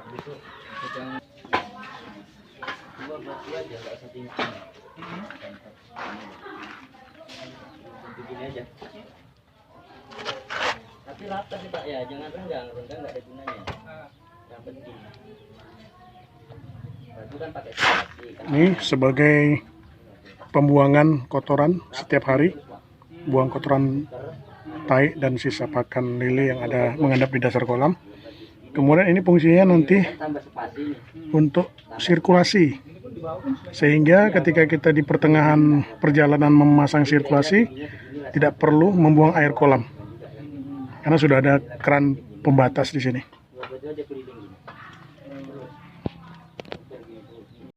Besok sedang dua buat dua aja, nggak usah tinggi. Begini aja. Tapi rata sih Pak ya, jangan renggang nggak ada gunanya. Yang penting. Itu kan pakai Ini sebagai pembuangan kotoran setiap hari, buang kotoran tai dan sisa pakan lele yang ada mengendap di dasar kolam. Kemudian ini fungsinya nanti untuk sirkulasi, sehingga ketika kita di pertengahan perjalanan memasang sirkulasi tidak perlu membuang air kolam karena sudah ada keran pembatas di sini.